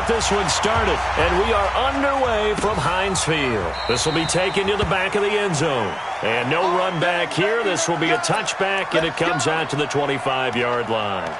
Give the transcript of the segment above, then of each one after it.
get this one started. And we are underway from Heinz Field. This will be taken to the back of the end zone. And no run back here. This will be a touchback, and it comes out to the 25-yard line.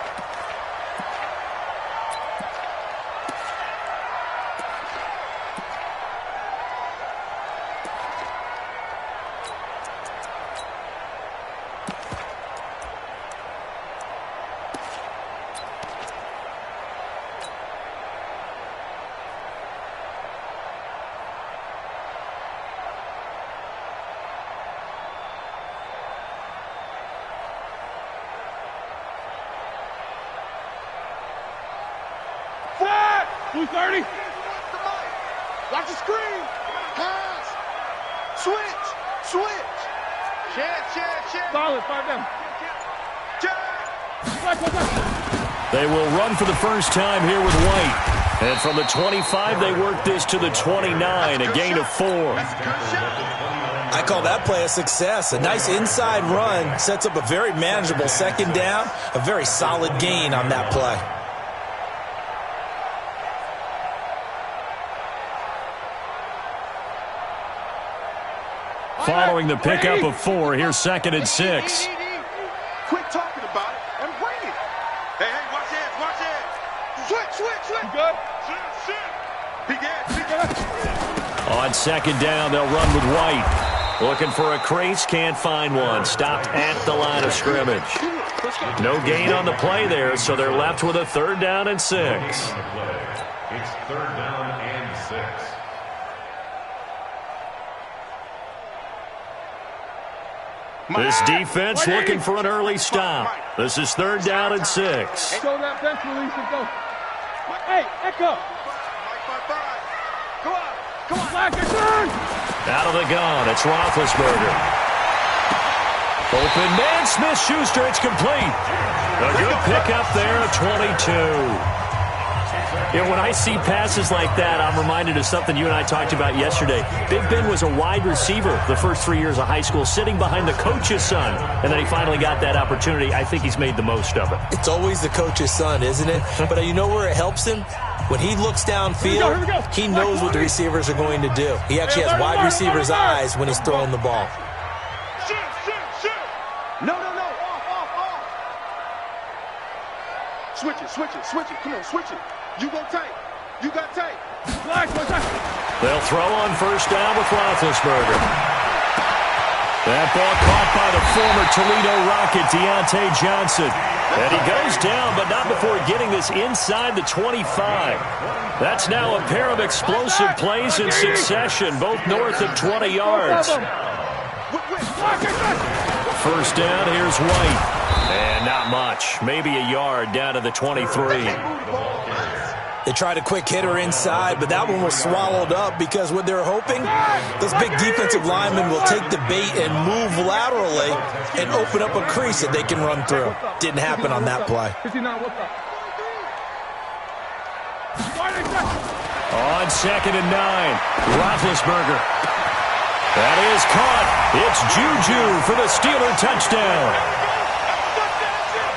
Flat! 230. Watch the screen. Pass. Switch. Switch. Check. Solid. 5 down. They will run for the first time here with White. And from the 25, they work this to the 29, a gain of 4. I call that play a success. A nice inside run sets up a very manageable second down, a very solid gain on that play. Following the pickup of 4, here's 2nd and 6. Quit talking about it and bring it. Hey, watch it. Switch. Good. On 2nd down, they'll run with White. Looking for a crease, can't find one. Stopped at the line of scrimmage. No gain on the play there, so they're left with a 3rd down and 6. It's 3rd down and 6. This defense looking for an early stop. This is 3rd down and 6. Show that bench release and go. Hey, Echo. Come on. Black, your turn. Out of the gun, it's Roethlisberger. Open man, Smith-Schuster, it's complete. A good pickup there at 22. You know, when I see passes like that, I'm reminded of something you and I talked about yesterday. Big Ben was a wide receiver the first 3 years of high school, sitting behind the coach's son, and then he finally got that opportunity. I think he's made the most of it. It's always the coach's son, isn't it? But you know where it helps him? When he looks downfield, he knows what the receivers are going to do. He actually has wide receivers' eyes when he's throwing the ball. Shoot. No. Off. Switch it. Come on, switch it. You got tight. They'll throw on 1st down with Roethlisberger. That ball caught by the former Toledo Rocket, Deontay Johnson. And he goes down, but not before getting this inside the 25. That's now a pair of explosive plays in succession, both north of 20 yards. 1st down, here's White. And not much, maybe a yard down to the 23. They tried a quick hitter inside, but that one was swallowed up because what they're hoping, those big defensive linemen will take the bait and move laterally and open up a crease that they can run through. Didn't happen on that play. On 2nd and 9, Roethlisberger. That is caught. It's Juju for the Steeler touchdown.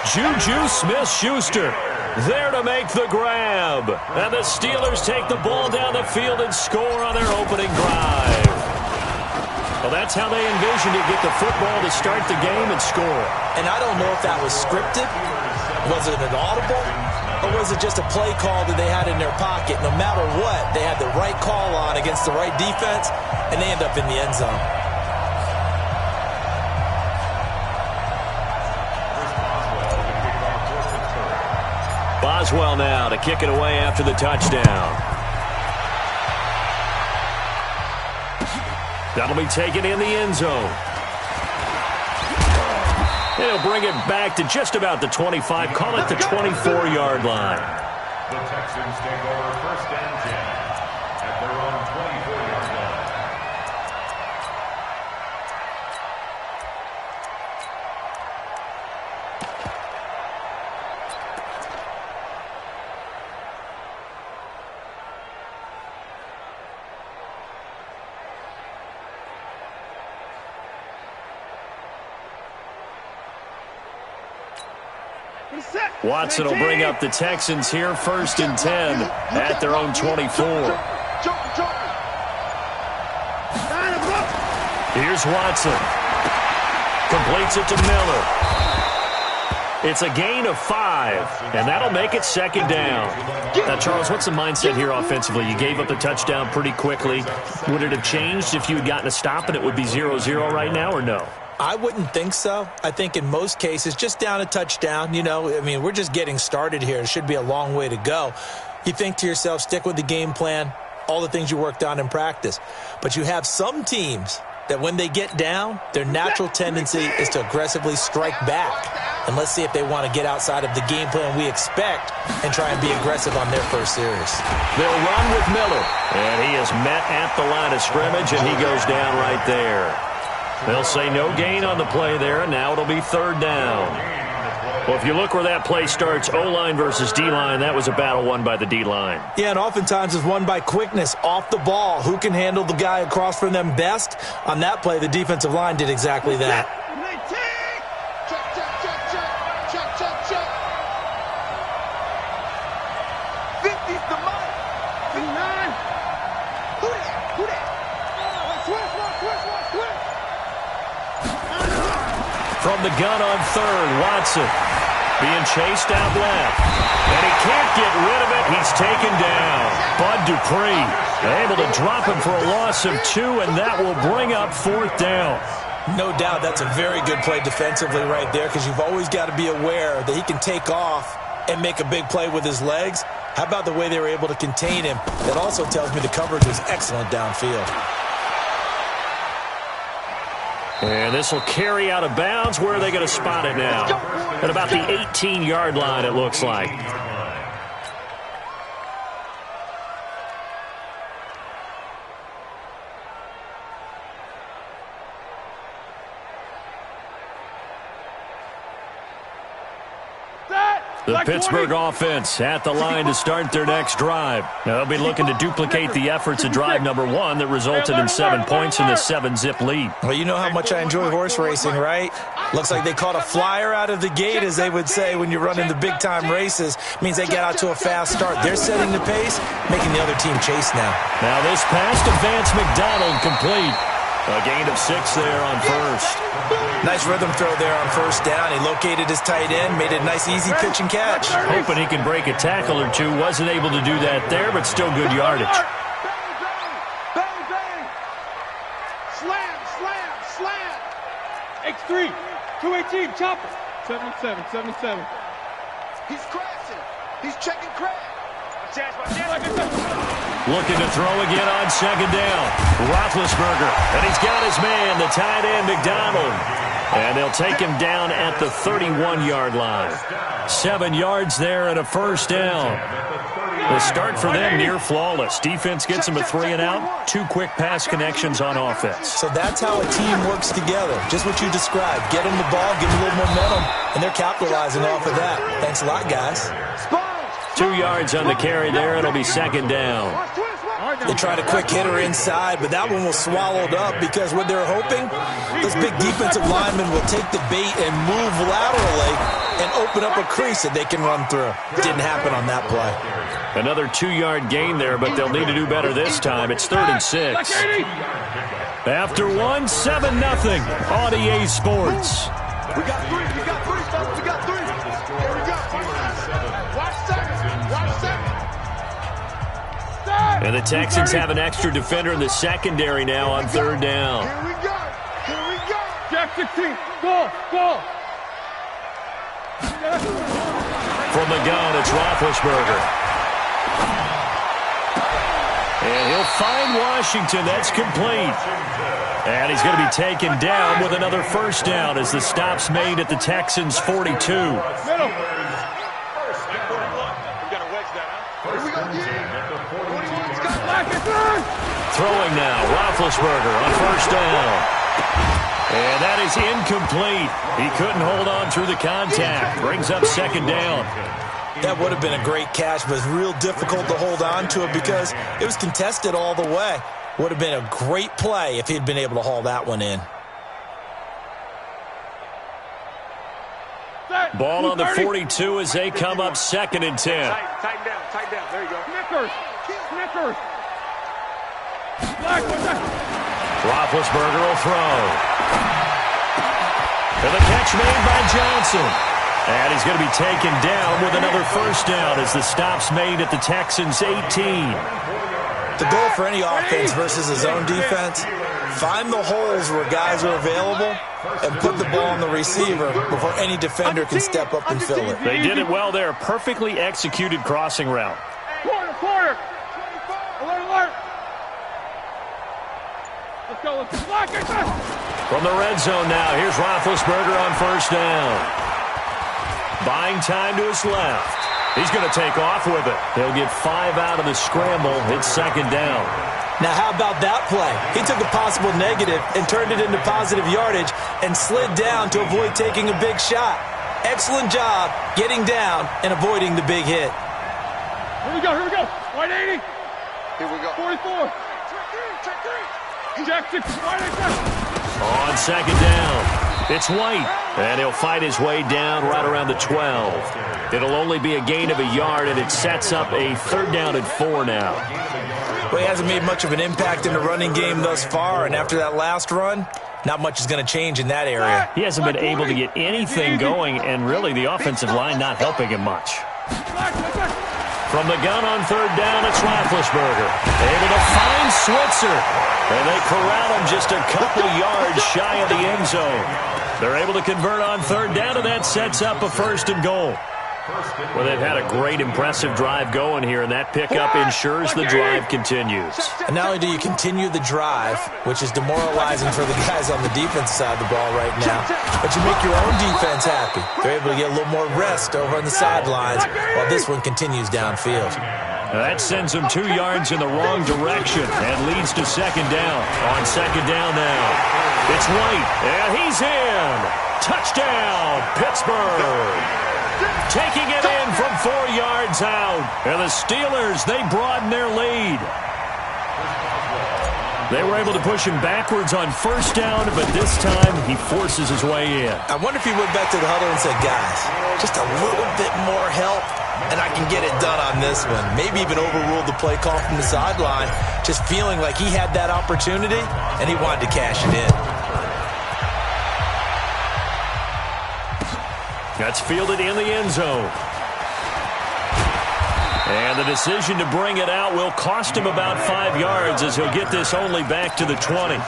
Juju Smith-Schuster there to make the grab. And the Steelers take the ball down the field and score on their opening drive. Well, that's how they envisioned to get the football to start the game and score. And I don't know if that was scripted. Was it an audible? Or was it just a play call that they had in their pocket? No matter what, they had the right call on against the right defense, and they end up in the end zone. Boswell now to kick it away after the touchdown. That'll be taken in the end zone. They'll bring it back to just about the 25, call it the 24-yard line. The Texans take over 1st and 10 at their own 24-yard line. Watson will bring up the Texans here, 1st and 10 at their own 24. Here's Watson. Completes it to Miller. It's a gain of 5, and that'll make it 2nd down. Now, Charles, what's the mindset here offensively? You gave up the touchdown pretty quickly. Would it have changed if you had gotten a stop and it would be 0-0 right now, or no? I wouldn't think so. I think in most cases, just down a touchdown, we're just getting started here. It should be a long way to go. You think to yourself, stick with the game plan, all the things you worked on in practice. But you have some teams that when they get down, their natural tendency is to aggressively strike back. And let's see if they want to get outside of the game plan we expect and try and be aggressive on their first series. They'll run with Miller. And he is met at the line of scrimmage, and he goes down right there. They'll say no gain on the play there, and now it'll be 3rd down. Well, if you look where that play starts, O-line versus D-line, that was a battle won by the D-line. Yeah, and oftentimes it's won by quickness, off the ball. Who can handle the guy across from them best? On that play, the defensive line did exactly that. From the gun on 3rd, Watson being chased out left. And he can't get rid of it. He's taken down. Bud Dupree able to drop him for a loss of 2, and that will bring up 4th down. No doubt that's a very good play defensively right there, because you've always got to be aware that he can take off and make a big play with his legs. How about the way they were able to contain him? That also tells me the coverage was excellent downfield. And this will carry out of bounds. Where are they going to spot it now? At about the 18-yard line, it looks like. The Pittsburgh offense at the line to start their next drive. Now, they'll be looking to duplicate the efforts of drive number 1 that resulted in 7 points in the 7-zip lead. Well, you know how much I enjoy horse racing, right? Looks like they caught a flyer out of the gate, as they would say when you're running the big-time races. Means they get out to a fast start. They're setting the pace, making the other team chase now. Now this pass to Vance McDonald complete. A gain of 6 there on 1st. Nice rhythm throw there on 1st down. He located his tight end, made a nice easy pitch and catch. Hoping he can break a tackle or two. Wasn't able to do that there, but still good yardage. Bang, bang. Slam, slam, slam. X3, 218, chopper. 77, 77. He's crashing. He's checking crash. Looking to throw again on 2nd down. Roethlisberger, and he's got his man, the tight end, McDonald. And they'll take him down at the 31-yard line. 7 yards there and a 1st down. The start for them near flawless. Defense gets them a 3 and out. 2 quick pass connections on offense. So that's how a team works together. Just what you described. Get them the ball, give them a little momentum, and they're capitalizing off of that. Thanks a lot, guys. 2 yards on the carry there. It'll be 2nd down. They tried a quick hitter inside, but that one was swallowed up because what they're hoping, this big defensive lineman will take the bait and move laterally and open up a crease that they can run through. Didn't happen on that play. Another 2-yard gain there, but they'll need to do better this time. It's 3rd and 6. After 1, 7-0 on EA Sports. We got 3. We got 3, fellas. We got 3. Here we go. Watch 7. Watch 7. And the Texans have an extra defender in the secondary now on 3rd down. Here we go. Here we go. Jack 16, go, go. From the gun, it's Roethlisberger. And he'll find Washington. That's complete. And he's going to be taken down with another 1st down as the stop's made at the Texans' 42. Middle. Throwing now, Roethlisberger on 1st down. And that is incomplete. He couldn't hold on through the contact. Brings up 2nd down. That would have been a great catch, but it's real difficult to hold on to it because it was contested all the way. Would have been a great play if he'd been able to haul that one in. Ball on the 42 as they come up 2nd and 10. Tighten down. There you go. Snickers. Black, what's that? Roethlisberger will throw. And the catch made by Johnson. And he's going to be taken down with another first down as the stop's made at the Texans' 18. The goal for any offense versus a zone defense, find the holes where guys are available and put the ball on the receiver before any defender can step up and fill it. They did it well there. Perfectly executed crossing route. Corner. Alert. Let's go. Black, From the red zone now, here's Roethlisberger on first down. Buying time to his left. He's going to take off with it. He'll get 5 out of the scramble. It's 2nd down. Now, how about that play? He took a possible negative and turned it into positive yardage and slid down to avoid taking a big shot. Excellent job getting down and avoiding the big hit. Here we go. White 80. Here we go. 44. Jack 6. White 87. On 2nd down, it's White. And he'll fight his way down right around the 12. It'll only be a gain of a yard, and it sets up a 3rd down and 4 now. Well, he hasn't made much of an impact in the running game thus far, and after that last run, not much is going to change in that area. He hasn't been able to get anything going, and really the offensive line not helping him much. From the gun on 3rd down, it's Roethlisberger. Able to find Switzer. And they corral him just a couple yards shy of the end zone. They're able to convert on 3rd down, and that sets up a 1st and goal. Well, they've had a great, impressive drive going here, and that pickup ensures the drive continues. And not only do you continue the drive, which is demoralizing for the guys on the defense side of the ball right now, but you make your own defense happy. They're able to get a little more rest over on the sidelines while this one continues downfield. That sends him 2 yards in the wrong direction and leads to 2nd down. On 2nd down now, it's White, and he's in. Touchdown, Pittsburgh. Taking it in from 4 yards out. And the Steelers, they broaden their lead. They were able to push him backwards on 1st down, but this time he forces his way in. I wonder if he went back to the huddle and said, guys, just a little bit more help, and I can get it done on this one. Maybe even overruled the play call from the sideline, just feeling like he had that opportunity, and he wanted to cash it in. That's fielded in the end zone. And the decision to bring it out will cost him about 5 yards as he'll get this only back to the 20.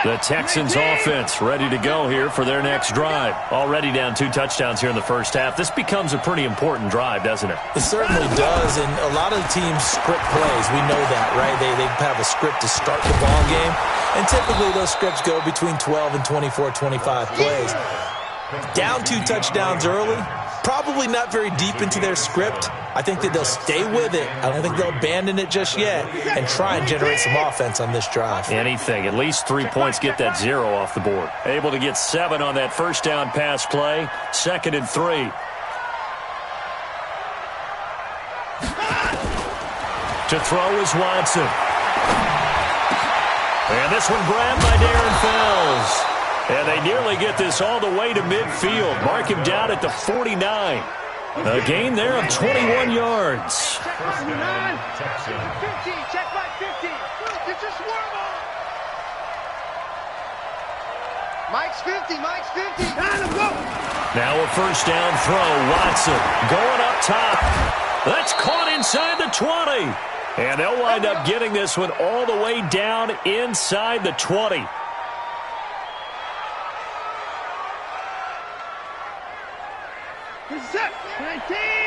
The Texans offense ready to go here for their next drive. Already down 2 touchdowns here in the first half. This becomes a pretty important drive, doesn't it? It certainly does, and a lot of the teams script plays. We know that, right? They have a script to start the ball game, and typically those scripts go between 12 and 24, 25 plays. Down 2 touchdowns early, probably not very deep into their script. I think that they'll stay with it. I don't think they'll abandon it just yet and try and generate some offense on this drive. Anything. At least 3 points, get that 0 off the board. Able to get 7 on that 1st down pass play. 2nd and 3. To throw is Watson. And this one grabbed by Darren Fells. And they nearly get this all the way to midfield. Mark him down at the 49. A gain there of 21 yards. Check by 50. Check by 50. Get your swerve on. Mike's 50. Mike's 50. Now a 1st down throw. Watson going up top. That's caught inside the 20. And they'll wind up getting this one all the way down inside the 20.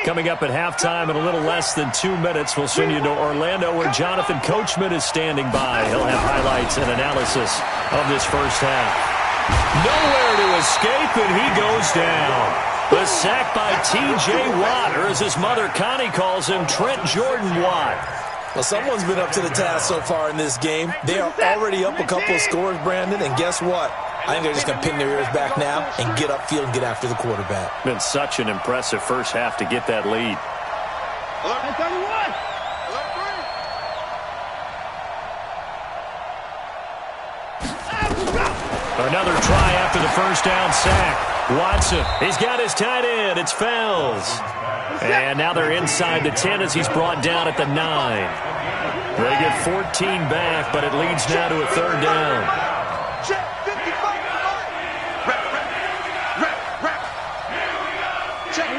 Coming up at halftime in a little less than 2 minutes, we'll send you to Orlando where Jonathan Coachman is standing by. He'll have highlights and analysis of this first half. Nowhere to escape, and he goes down. The sack by T.J. Watt, or as his mother Connie calls him, Trent Jordan Watt. Well, someone's been up to the task so far in this game. They are already up a couple of scores, Brandon, and guess what? I think they're just going to pin their ears back now and get upfield and get after the quarterback. Been such an impressive first half to get that lead. Another try after the first down sack. Watson, he's got his tight end. It's Fells. And now they're inside the 10 as he's brought down at the 9. They get 14 back, but it leads now to a third down. Check 55. Rep. Check it.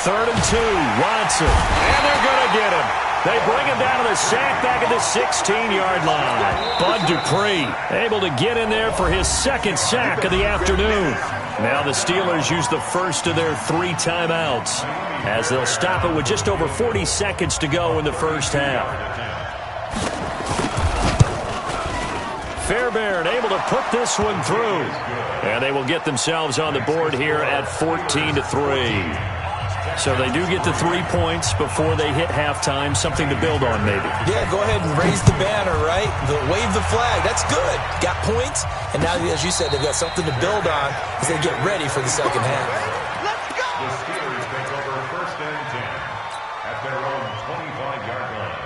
Third and 2, Watson. And they're going to get him. They bring him down to the sack back at the 16-yard line. Bud Dupree able to get in there for his second sack of the afternoon. Now the Steelers use the first of their 3 timeouts as they'll stop it with just over 40 seconds to go in the first half. Fairbairn able to put this one through. And they will get themselves on the board here at 14-3. So they do get the 3 points before they hit halftime, something to build on maybe. Yeah, go ahead and raise the banner, right? Wave the flag. That's good. Got points, and now, as you said, they've got something to build on as they get ready for the second half. Let's go. The Steelers take over first and 10 at their own 25-yard line.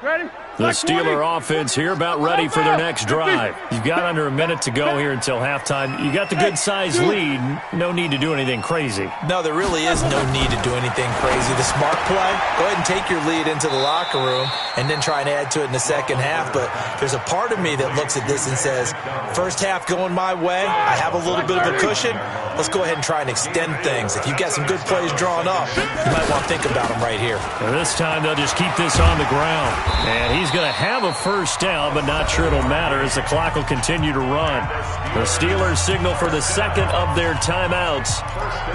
Ready? The Steeler offense here about ready for their next drive. You've got under a minute to go here until halftime. You got the good-sized lead. No need to do anything crazy. No, there really is no need to do anything crazy. The smart play, go ahead and take your lead into the locker room and then try and add to it in the second half. But there's a part of me that looks at this and says, first half going my way, I have a little bit of a cushion. Let's go ahead and try and extend things. If you've got some good plays drawn up, you might want to think about them right here. And this time they'll just keep this on the ground. And he's going to have a first down, but not sure it'll matter as the clock will continue to run. The Steelers signal for the second of their timeouts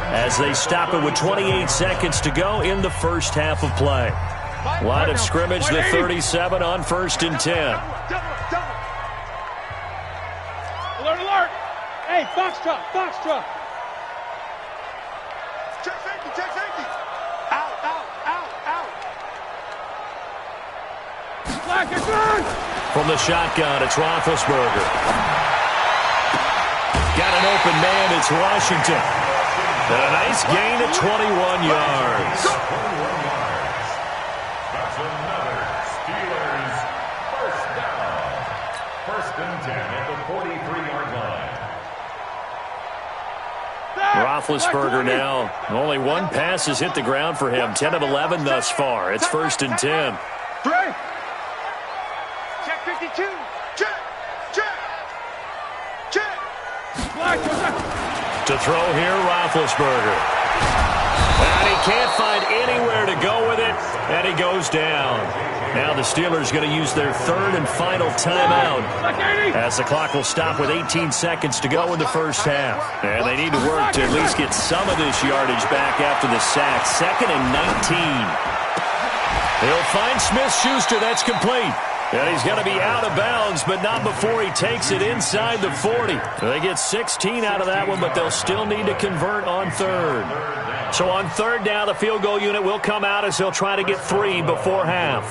as they stop it with 28 seconds to go in the first half of play. Line of scrimmage, the 37 on 1st and 10. Alert, alert. Hey, Foxtrot. Check safety. Out. Black is good. From the shotgun, it's Roethlisberger. Got an open man, it's Washington. And a nice gain of 21 yards. That's another Steelers first down. First and 10 at the 43-yard line. Roethlisberger now. Only one pass has hit the ground for him. 10 of 11 thus far. It's 1st and 10. 3. Check 52. Check. Black. To throw here, Roethlisberger. And he can't find anywhere to go with it, and he goes down. Now the Steelers going to use their third and final timeout as the clock will stop with 18 seconds to go in the first half. And they need to work to at least get some of this yardage back after the sack. 2nd and 19. He'll find Smith-Schuster. That's complete. And he's going to be out of bounds, but not before he takes it inside the 40. They get 16 out of that one, but they'll still need to convert on third. So on third down, the field goal unit will come out as they'll try to get 3 before half.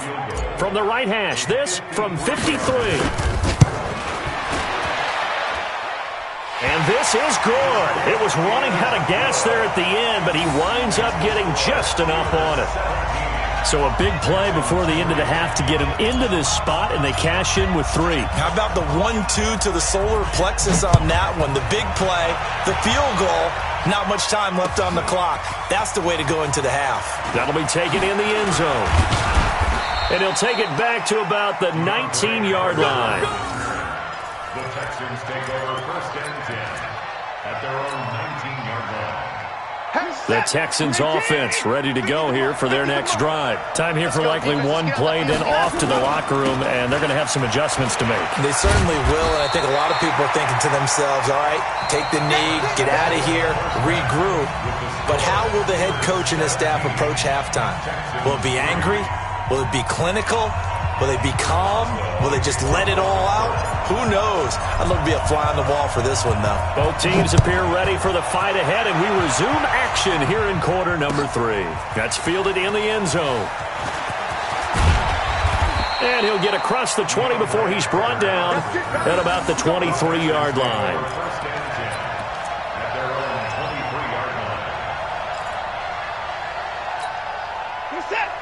From the right hash, this from 53. And this is good. It was running out of gas there at the end, but he winds up getting just enough on it. So a big play before the end of the half to get him into this spot, and they cash in with 3. How about the 1-2 to the solar plexus on that one? The big play, the field goal, not much time left on the clock. That's the way to go into the half. That'll be taken in the end zone. And he'll take it back to about the 19-yard line. The Texans take over first and 10 at their own 19-yard line. The Texans offense ready to go here for their next drive. Time here for likely one play, then off to the locker room, and they're going to have some adjustments to make. They certainly will, and I think a lot of people are thinking to themselves, all right, take the knee, get out of here, regroup. But how will the head coach and his staff approach halftime? Will it be angry? Will it be clinical? Will they be calm? Will they just let it all out? Who knows? I'd love to be a fly on the wall for this one, though. Both teams appear ready for the fight ahead, and we resume action here in quarter number 3. That's fielded in the end zone. And he'll get across the 20 before he's brought down at about the 23-yard line.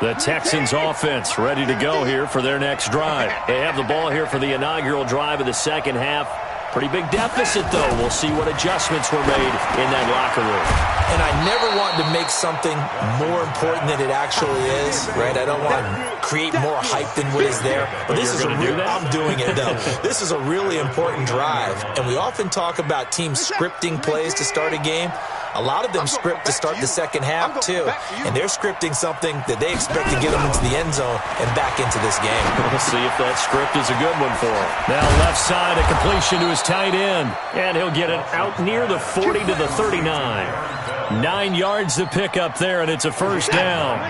The Texans offense ready to go here for their next drive. They have the ball here for the inaugural drive of the second half. Pretty big deficit, though. We'll see what adjustments were made in that locker room. And I never want to make something more important than it actually is, right? I don't want to create more hype than what is there. But this is a real, I'm doing it, though. This is a really important drive. And we often talk about teams scripting plays to start a game. A lot of them script to start the second half, too. And they're scripting something that they expect to get them into the end zone and back into this game. We'll see if that script is a good one for him. Now left side, a completion to his tight end. And he'll get it out near the 40 to the 39. 9 yards to pick up there, and it's a first down.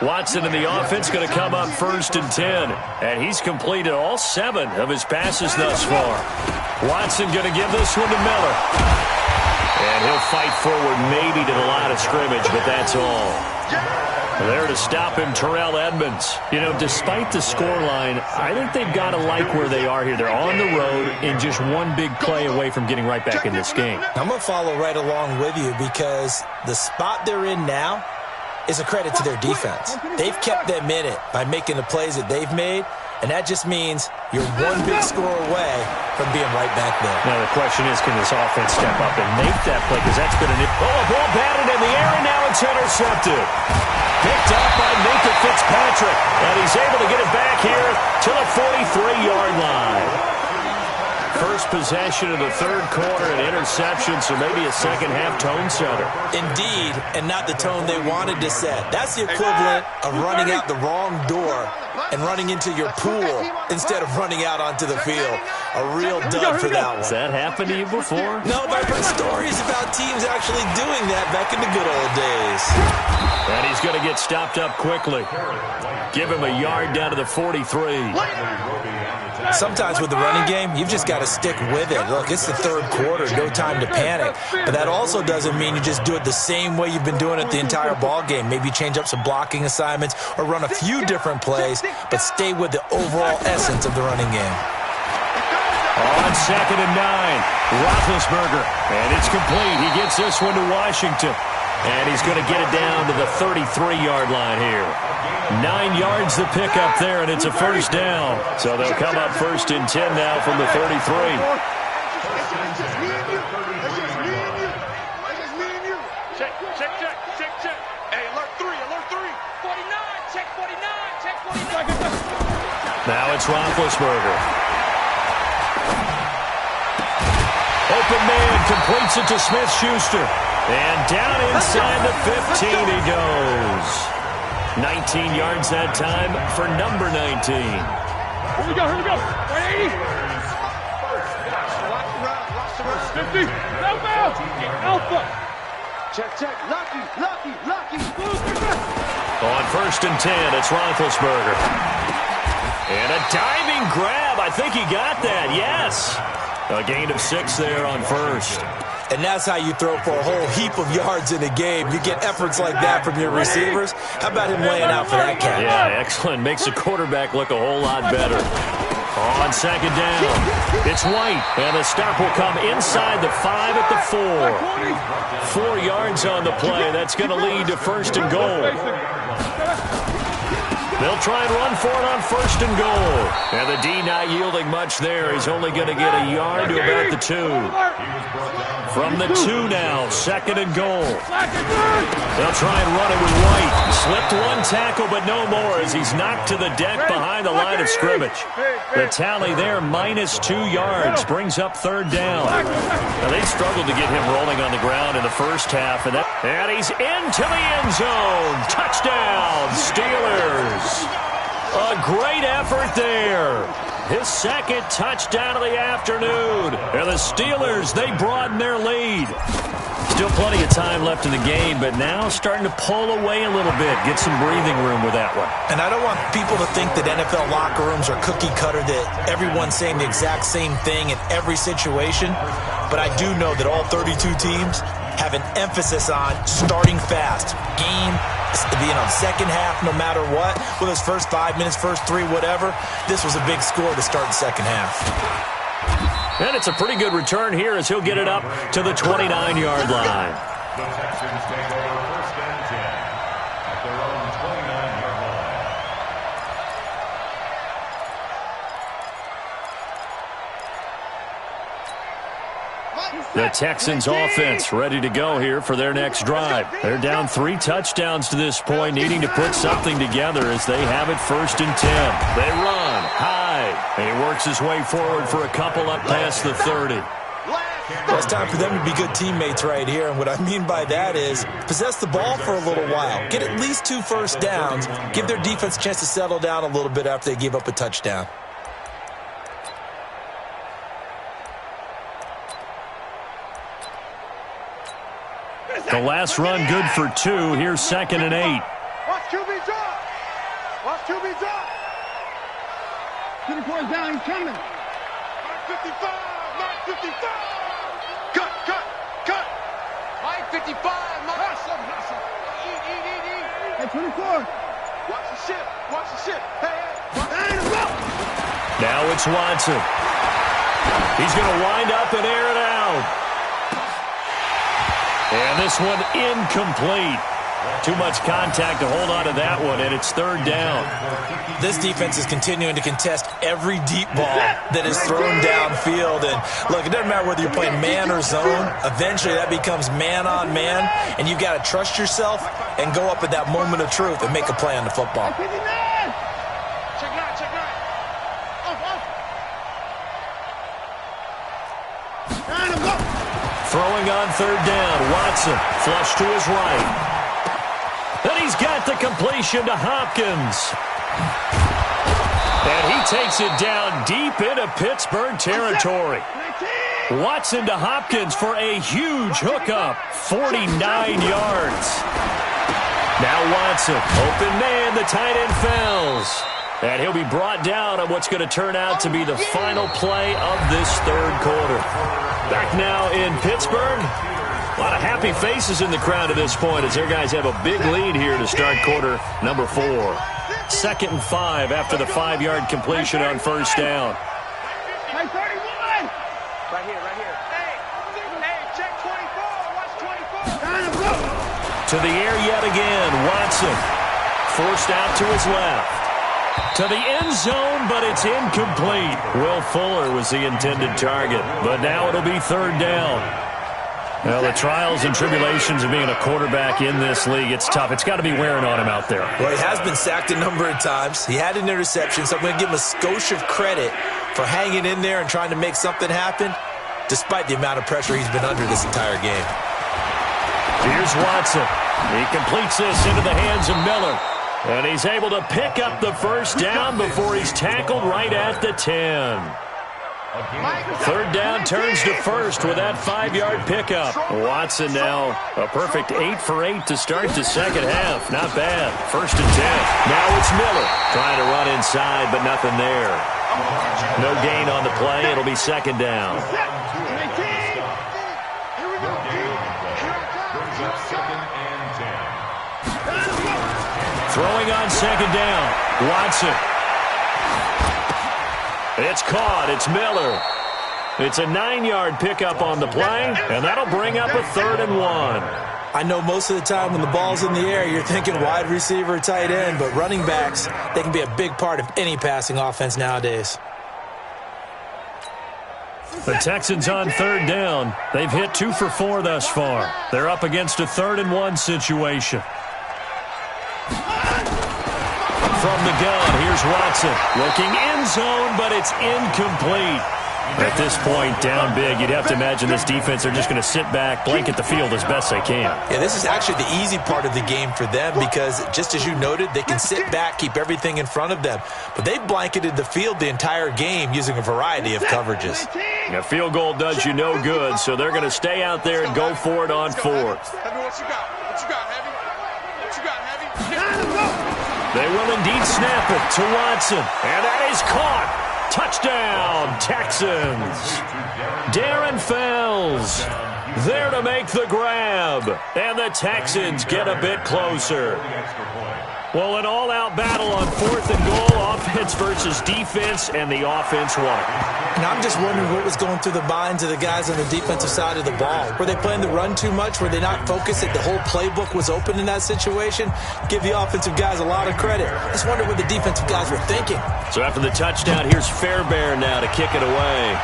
Watson and the offense going to come up 1st and 10. And he's completed all 7 of his passes thus far. Watson going to give this one to Miller. And he'll fight forward maybe to the line of scrimmage, but that's all. There to stop him, Terrell Edmonds. You know, despite the scoreline, I think they've got to like where they are here. They're on the road and just one big play away from getting right back in this game. I'm going to follow right along with you because the spot they're in now is a credit to their defense. They've kept them in it by making the plays that they've made, and that just means you're one big score away from being right back there. Now the question is, can this offense step up and make that play? Because that's been a ball batted in the air, and now it's intercepted. Picked up by Minka Fitzpatrick, and he's able to get it back here to the 43-yard line. First possession of the third quarter, an interception, so maybe a second-half tone setter. Indeed, and not the tone they wanted to set. That's the equivalent of running out the wrong door and running into your pool instead of running out onto the field. A real dud for that one. Has that happened to you before? No, but I've heard stories about teams actually doing that back in the good old days. And he's going to get stopped up quickly. Give him a yard down to the 43. Sometimes with the running game, you've just got to stick with it. Look, it's the third quarter, no time to panic. But that also doesn't mean you just do it the same way you've been doing it the entire ball game. Maybe change up some blocking assignments or run a few different plays, but stay with the overall essence of the running game. On 2nd and 9, Roethlisberger, and it's complete. He gets this one to Washington, and he's going to get it down to the 33-yard line here. 9 yards to pick up there, and it's a first down. So they'll come up 1st and 10 now from the 33. It's just me and you. It's just me and you. It's just me and you. Check. Hey, alert 3. 49, check 49. Now it's Roethlisberger. Open man completes it to Smith-Schuster. And down inside the 15 he goes. 19 yards that time for number 19. Here we go. 180. 50. Alpha. Check. Lucky. On 1st and 10, it's Roethlisberger. And a diving grab. I think he got that, yes. A gain of 6 there on 1st. And that's how you throw for a whole heap of yards in a game. You get efforts like that from your receivers. How about him laying out for that catch? Yeah, excellent. Makes the quarterback look a whole lot better. On 2nd down, it's White. And the stop will come inside the 5 at the 4. 4 yards on the play. That's going to lead to 1st and goal. They'll try and run for it on 1st and goal. And the D not yielding much there. He's only going to get a yard to about the 2. From the 2 now, 2nd and goal. They'll try and run it with White. Slipped one tackle, but no more as he's knocked to the deck behind the line of scrimmage. The tally there, -2 yards, brings up 3rd down. Now, they struggled to get him rolling on the ground in the first half. And he's into the end zone. Touchdown, Steelers. A great effort there. His 2nd touchdown of the afternoon. And the Steelers, they broaden their lead. Still plenty of time left in the game, but now starting to pull away a little bit. Get some breathing room with that one. And I don't want people to think that NFL locker rooms are cookie cutter, that everyone's saying the exact same thing in every situation. But I do know that all 32 teams have an emphasis on starting fast. Game, second half, no matter what. With his first 5 minutes, first 3, whatever. This was a big score to start the second half. And it's a pretty good return here as he'll get it up to the 29-yard line. The Texans take over 1st and 10 at their own 29-yard The Texans offense ready to go here for their next drive. They're down 3 touchdowns to this point, needing to put something together as they have it 1st and 10. They run high, and he works his way forward for a couple up past the 30. Well, it's time for them to be good teammates right here, and what I mean by that is possess the ball for a little while, get at least 2 first downs, give their defense a chance to settle down a little bit after they give up a touchdown. The last run good for 2. Here's 2nd and 8. Watch QB drop. Watch QB drop. 24's down, he's coming. 55. 55. Cut. Mike 55, Mike. Hustle. Eat. Hey, 24. Watch the ship. Hey. Now it's Watson. He's going to wind up and air it out. And this one incomplete. Too much contact to hold on to that one, and it's 3rd down. This defense is continuing to contest every deep ball that is thrown downfield. And look, it doesn't matter whether you're playing man or zone. Eventually that becomes man on man, and you've got to trust yourself and go up at that moment of truth and make a play on the football. Check 9. Throwing on 3rd down. Watson flush to his right. And he's got the completion to Hopkins. And he takes it down deep into Pittsburgh territory. Watson to Hopkins for a huge hookup. 49 yards. Now Watson, open man, the tight end fells. And he'll be brought down on what's going to turn out to be the final play of this 3rd quarter. Back now in Pittsburgh. A lot of happy faces in the crowd at this point as their guys have a big lead here to start quarter number 4. 2nd and 5 after the 5-yard completion on 1st down. Hey, 31. Right here. Hey, check 24. Watch 24. To the air yet again. Watson forced out to his left. To the end zone, but it's incomplete. Will Fuller was the intended target, but now it'll be 3rd down. Well, the trials and tribulations of being a quarterback in this league, it's tough. It's got to be wearing on him out there. Well, he has been sacked a number of times. He had an interception, so I'm going to give him a skosh of credit for hanging in there and trying to make something happen, despite the amount of pressure he's been under this entire game. Here's Watson. He completes this into the hands of Miller. And he's able to pick up the 1st down before he's tackled right at the 10. 3rd down turns to 1st with that 5-yard pickup. Watson now a perfect 8 for 8 to start the 2nd half. Not bad. 1st and 10. Now it's Miller trying to run inside, but nothing there. No gain on the play. It'll be 2nd down. Throwing on 2nd down. Watson. It's caught. It's Miller. It's a 9-yard pickup on the play, and that'll bring up a 3rd and 1. I know most of the time when the ball's in the air, you're thinking wide receiver, tight end, but running backs, they can be a big part of any passing offense nowadays. The Texans on 3rd down. They've hit 2 for 4 thus far. They're up against a 3rd and 1 situation. From the gun, here's Watson. Looking end zone, but it's incomplete. At this point, down big, you'd have to imagine this defense are just going to sit back, blanket the field as best they can. Yeah, this is actually the easy part of the game for them because, just as you noted, they can sit back, keep everything in front of them. But they've blanketed the field the entire game using a variety of coverages. A field goal does you no good, so they're going to stay out there and go for it on 4th. Heavy, what you got? What you got, Heavy? What you got, Heavy? They will indeed snap it to Watson, and that is caught. Touchdown, Texans. Darren Fells there to make the grab, and the Texans get a bit closer. Well, an all-out battle on 4th and goal, offense versus defense, and the offense won. And I'm just wondering what was going through the minds of the guys on the defensive side of the ball. Were they playing the run too much? Were they not focused that the whole playbook was open in that situation? Give the offensive guys a lot of credit. I just wonder what the defensive guys were thinking. So after the touchdown, here's Fairbairn now to kick it away.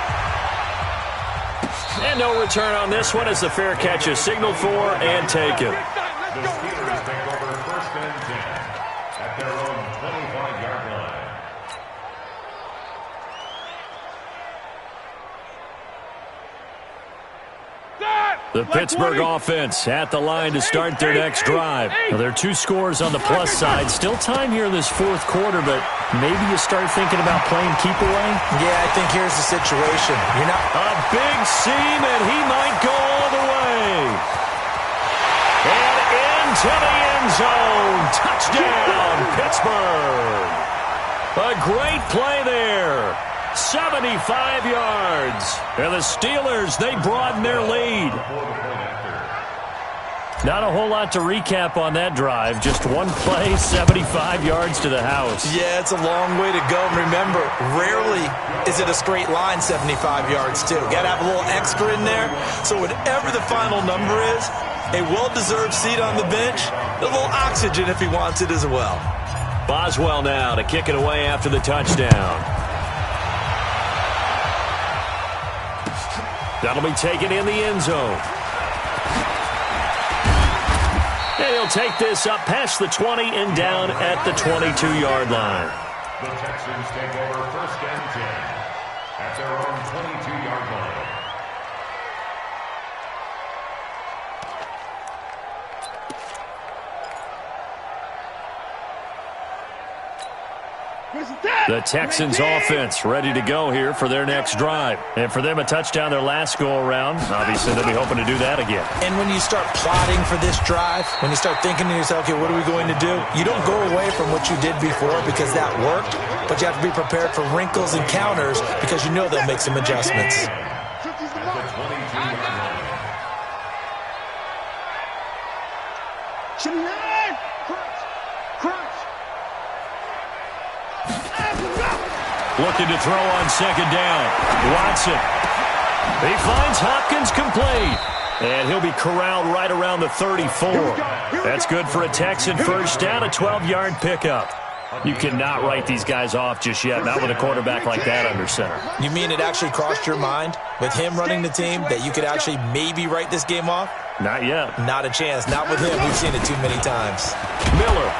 And no return on this one as the fair catch is signaled for and taken. The Steelers take over 1st and 10 at their own 25-yard line. The Pittsburgh offense at the line to start their next drive. Well, there are 2 scores on the plus side. Still time here in this 4th quarter, but maybe you start thinking about playing keep away? Yeah, I think here's the situation. You're not a big seam, and he might go all the way. And into the end zone. Touchdown, Pittsburgh. A great play there. 75 yards. And the Steelers, they broaden their lead. Not a whole lot to recap on that drive. Just one play, 75 yards to the house. Yeah, it's a long way to go. Remember, rarely is it a straight line 75 yards, too. Got to have a little extra in there. So whatever the final number is, a well-deserved seat on the bench, a little oxygen if he wants it as well. Boswell now to kick it away after the touchdown. That'll be taken in the end zone. And he'll take this up past the 20 and down at the 22-yard line. The Texans take over 1st and 10 at their own 22-yard line. The Texans offense ready to go here for their next drive. And for them, a touchdown their last go-around. Obviously, they'll be hoping to do that again. And when you start plotting for this drive, when you start thinking to yourself, okay, what are we going to do? You don't go away from what you did before because that worked, but you have to be prepared for wrinkles and counters because you know they'll make some adjustments. Looking to throw on 2nd down. Watson. He finds Hopkins complete. And he'll be corralled right around the 34. That's good for a Texan first down, a 12-yard pickup. You cannot write these guys off just yet, not with a quarterback like that under center. You mean it actually crossed your mind with him running the team that you could actually maybe write this game off? Not yet. Not a chance. Not with him. We've seen it too many times. Miller.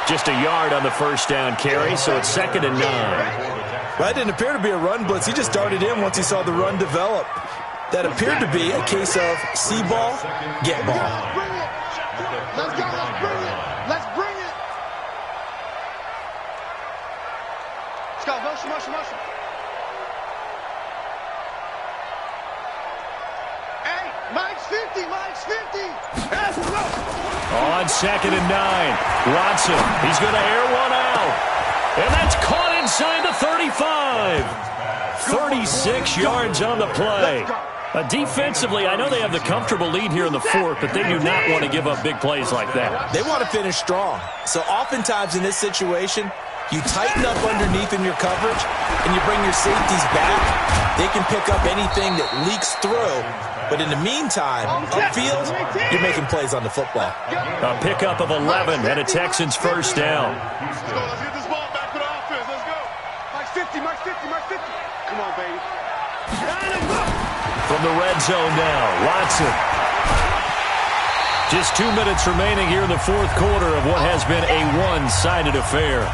Just a yard on the first down carry, so it's 2nd and 9. Well, that didn't appear to be a run blitz. He just darted in once he saw the run develop. That appeared to be a case of see ball, get ball. Let's go. Let's bring it. Let's bring it. Let's go. Motion. Hey, Mike's 50. On 2nd and 9. Watson. He's going to air one out. And that's caught inside the 35. 36 yards on the play. Defensively, I know they have the comfortable lead here in the 4th, but they do not want to give up big plays like that. They want to finish strong. So oftentimes in this situation, you tighten up underneath in your coverage, and you bring your safeties back. They can pick up anything that leaks through. But in the meantime, upfield, you're making plays on the football. A pickup of 11 and a Texans first down. Let's get this ball back for the offense. Let's go. Mike's 50. Come on, baby. From the red zone now, Watson. Just 2 minutes remaining here in the 4th quarter of what has been a one-sided affair.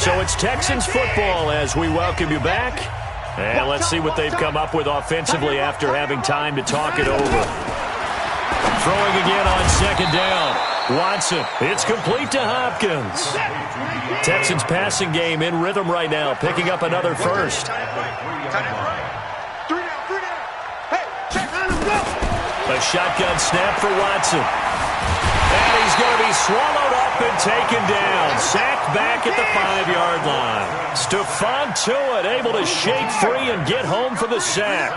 So it's Texans football as we welcome you back. And let's see what they've come up with offensively after having time to talk it over. Throwing again on 2nd down. Watson. It's complete to Hopkins. Texans passing game in rhythm right now, picking up another first. 3 down. Hey, check. A shotgun snap for Watson. And he's going to be swallowed up and taken down. Sacked back at the 5-yard line. Stephon Tuitt able to shake free and get home for the sack.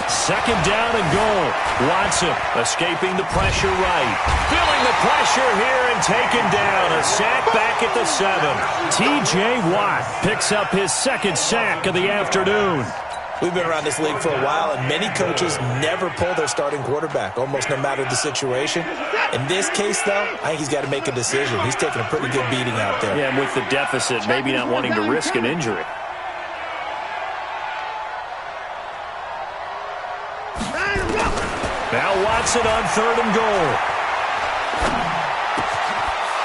2nd down and goal. Watson escaping the pressure right. Feeling the pressure here and taken down. A sack back at the 7. T.J. Watt picks up his 2nd sack of the afternoon. We've been around this league for a while, and many coaches never pull their starting quarterback, almost no matter the situation. In this case, though, I think he's got to make a decision. He's taking a pretty good beating out there. Yeah, and with the deficit, maybe not wanting to risk an injury. Now Watson on 3rd and goal.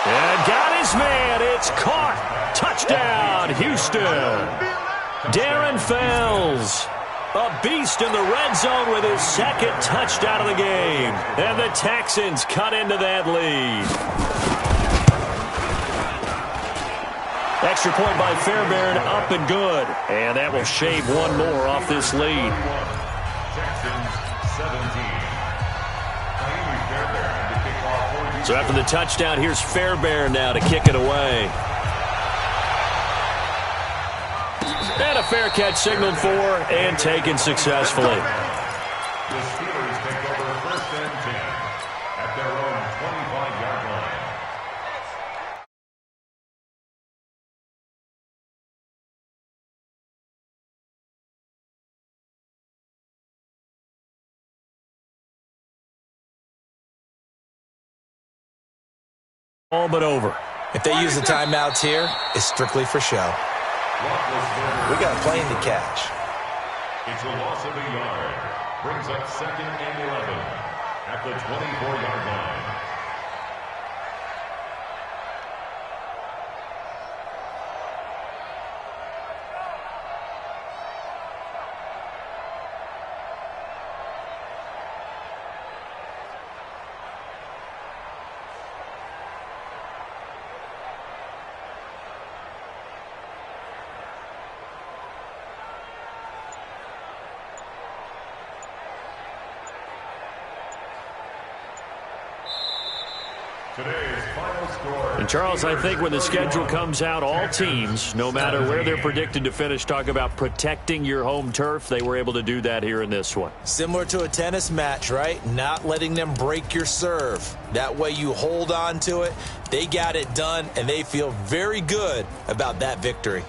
And got his man. It's caught. Touchdown, Houston. Darren Fells, a beast in the red zone with his 2nd touchdown of the game. And the Texans cut into that lead. Extra point by Fairbairn, up and good. And that will shave one more off this lead. Texans 17. So after the touchdown, here's Fairbairn now to kick it away. And a fair catch signaled for and taken successfully. The Steelers take over 1st and 10 at their own 25-yard line. All but over. If they use the timeouts here, it's strictly for show. We got a plane to catch. It's a loss of a yard. Brings up 2nd and 11 at the 24-yard line. Today's final score. And Charles, I think when the schedule comes out, all teams, no matter where they're predicted to finish, talk about protecting your home turf. They were able to do that here in this one. Similar to a tennis match, right? Not letting them break your serve. That way you hold on to it. They got it done, and they feel very good about that victory.